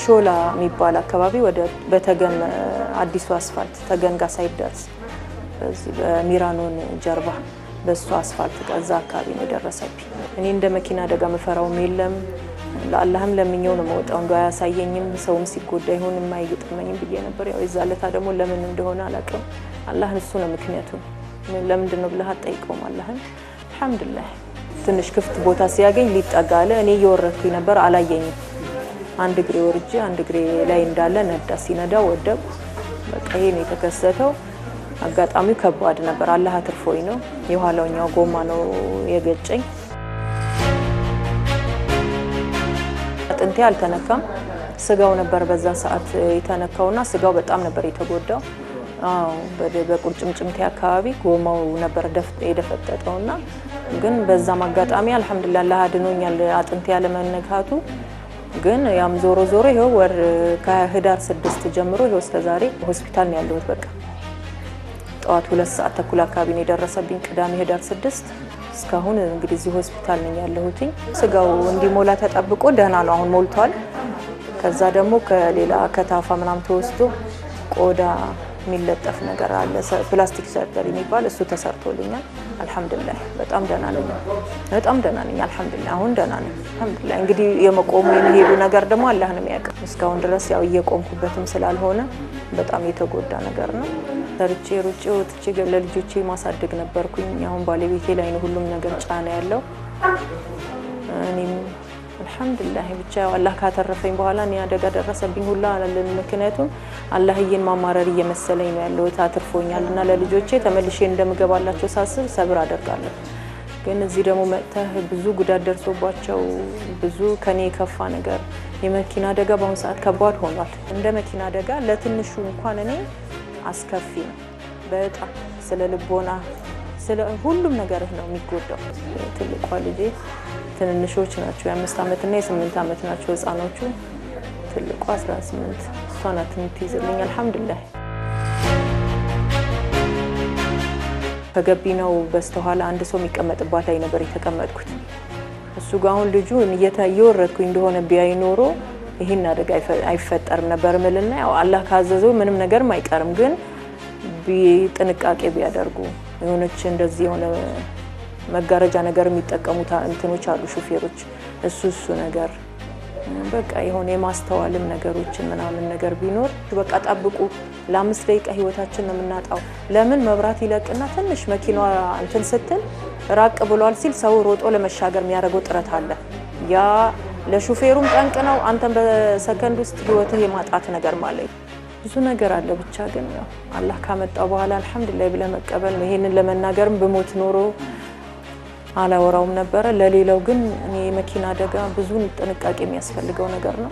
ሾላ የሚባል አካባቢ ወደ በተገን አዲሱ አስፋልት ተገን ጋር ሳይደርስ በዚህ በሚራኖን ጀርባ በሱ አስፋልት ጋር እዛ አካባቢ ነው ደረሰብኝ። እኔ እንደ መኪና አደጋ መፈራውም የለም ለአላህም ለምኜው ነው መውጣው እንዶ ያሳየኝም ሰውም ሲጎዳ ይሁን የማይገጥመኝም ብዬ ነበር። ያው ይዛለታ ደግሞ ለምን እንደሆነ አላቀም አላህ እሱ ነው ምክንያቱ። ለምን ነው ብለህ አጠይቀውም አላህን አልহামዱሊላህ ትንሽ ክፍት ቦታ ሲያገኝ ሊጠጋለ እኔ እየወረድኩኝ ነበር አላየኝም። አንድ እግሬ ወርጄ አንድ እግሬ ላይ እንዳለ ነዳ ሲነዳ ወደቁ። በቃ ይሄ ነው የተከሰተው። አጋጣሚው ከባድ ነበር። አላህ አትርፎኝ ነው የኋላውኛው ጎማ ነው የገጨኝ። አጥንቴ አልተነካም። ስጋው ነበር በዛ ሰዓት የተነካውና ስጋው በጣም ነበር የተጎዳው። በቁርጭምጭምቴ አካባቢ ጎማው ነበር የደፈጠጠውና ግን በዛ ማጋጣሚ አልহামዱሊላህ አላህ አድኖኛል አጥንቴ ያለ መነካቱ። ግን ያም ዞሮ ዞሮ ይሄው ወር ከህዳር 6 ጀምሮ ይሄው እስከ ዛሬ ሆስፒታል ነው ያለሁት። በቃ ጠዋት 2 ሰዓት ተኩል አካባቢ ነው የደረሰብኝ ቅዳሜ ህዳር 6 እስካሁን እንግዲህ እዚህ ሆስፒታል ነኝ ያለሁት። ስጋው እንዲሞላ ተጠብቆ ደህና ነው አሁን ሞልቷል። ከዛ ደግሞ ከሌላ ከታፋ ምናም ተወስዶ ቆዳ የሚለጠፍ ነገር አለ ፕላስቲክ ሰርጀሪ የሚባል እሱ ተሰርቶልኛል። አልহামዱሊላህ በጣም ደህና ነኝ። በጣም ደህና ነኝ አልহামዱሊላህ አሁን ደህና ነኝ አልহামዱሊላህ። እንግዲህ የመቆሙ የሚሄዱ ነገር ደግሞ አላህ ነው የሚያውቀው። እስካሁን ድረስ ያው እየቆምኩበትም ስላልሆነ በጣም የተጎዳ ነገር ነው። ሰርቼ ሩጬ ወጥቼ ለልጆቼ ማሳደግ ነበርኩኝ። አሁን ባለቤቴ ላይ ነው ሁሉም ነገር ጫና ያለው። እኔም አልহামዱሊላህ ብቻ አላህ ካተረፈኝ በኋላ እኔ አደጋ ደረሰብኝ ሁላ አላለም። ምክንያቱም አላህዬን ማማረር እየመሰለኝ ነው ያለው ታትርፎኛልና ለልጆቼ ተመልሼ እንደምገባላቸው ሳስብ ሰብር አደርጋለሁ። ግን እዚህ ደግሞ መጥተህ ብዙ ጉዳት ደርሶባቸው ብዙ ከኔ ከፋ ነገር የመኪና አደጋ በአሁን ሰዓት ከባድ ሆኗል። እንደ መኪና አደጋ ለትንሹ እንኳን እኔ አስከፊ ነው በጣም ስለ ልቦና ስለ ሁሉም ነገር ነው የሚጎዳው። ትልቋ ልጄ ትንንሾች ናቸው የ5 አመት እና የ8 አመት ናቸው ህፃኖቹ። ትልቋ 18 ሷናት እንትይዝልኝ አልহামዱሊላህ። ከገቢናው በስተኋላ አንድ ሰው የሚቀመጥባት ላይ ነበር የተቀመጥኩት። እሱ ጋር አሁን ልጁ እየወረድኩኝ እንደሆነ ቢያይ ኖሮ ይሄን አደጋ አይፈጠርም ነበር ማለት ነው። ያው አላህ ካዘዘው ምንም ነገር ማይቀርም። ግን ጥንቃቄ ቢያደርጉ የሆነች እንደዚህ የሆነ መጋረጃ ነገር የሚጠቀሙት እንትኖች አሉ ሹፌሮች እሱ ነገር በቃ የሆነ የማስተዋልም ነገሮችን ምናምን ነገር ቢኖር በቃ ጠብቁ። ለ5 ደቂቃ ህይወታችን ነው የምናጣው። ለምን መብራት ይለቅና ትንሽ መኪናዋ እንትን ስትል ራቅ ብሏል ሲል ሰው ሮጦ ለመሻገር የሚያደርገው ጥረት አለ። ያ ለሹፌሩም ጠንቅ ነው። አንተም በሰከንድ ውስጥ ህይወትህ የማጣት ነገር ማለት ብዙ ነገር አለ። ብቻ ግን ያው አላህ ካመጣው በኋላ አልহামዱሊላህ ብለ መቀበል ነው። ይሄንን ለመናገርም በሞት ኖሮ አላወራውም ነበር። ለሌላው ግን እኔ መኪና አደጋ ብዙ ጥንቃቄ የሚያስፈልገው ነገር ነው።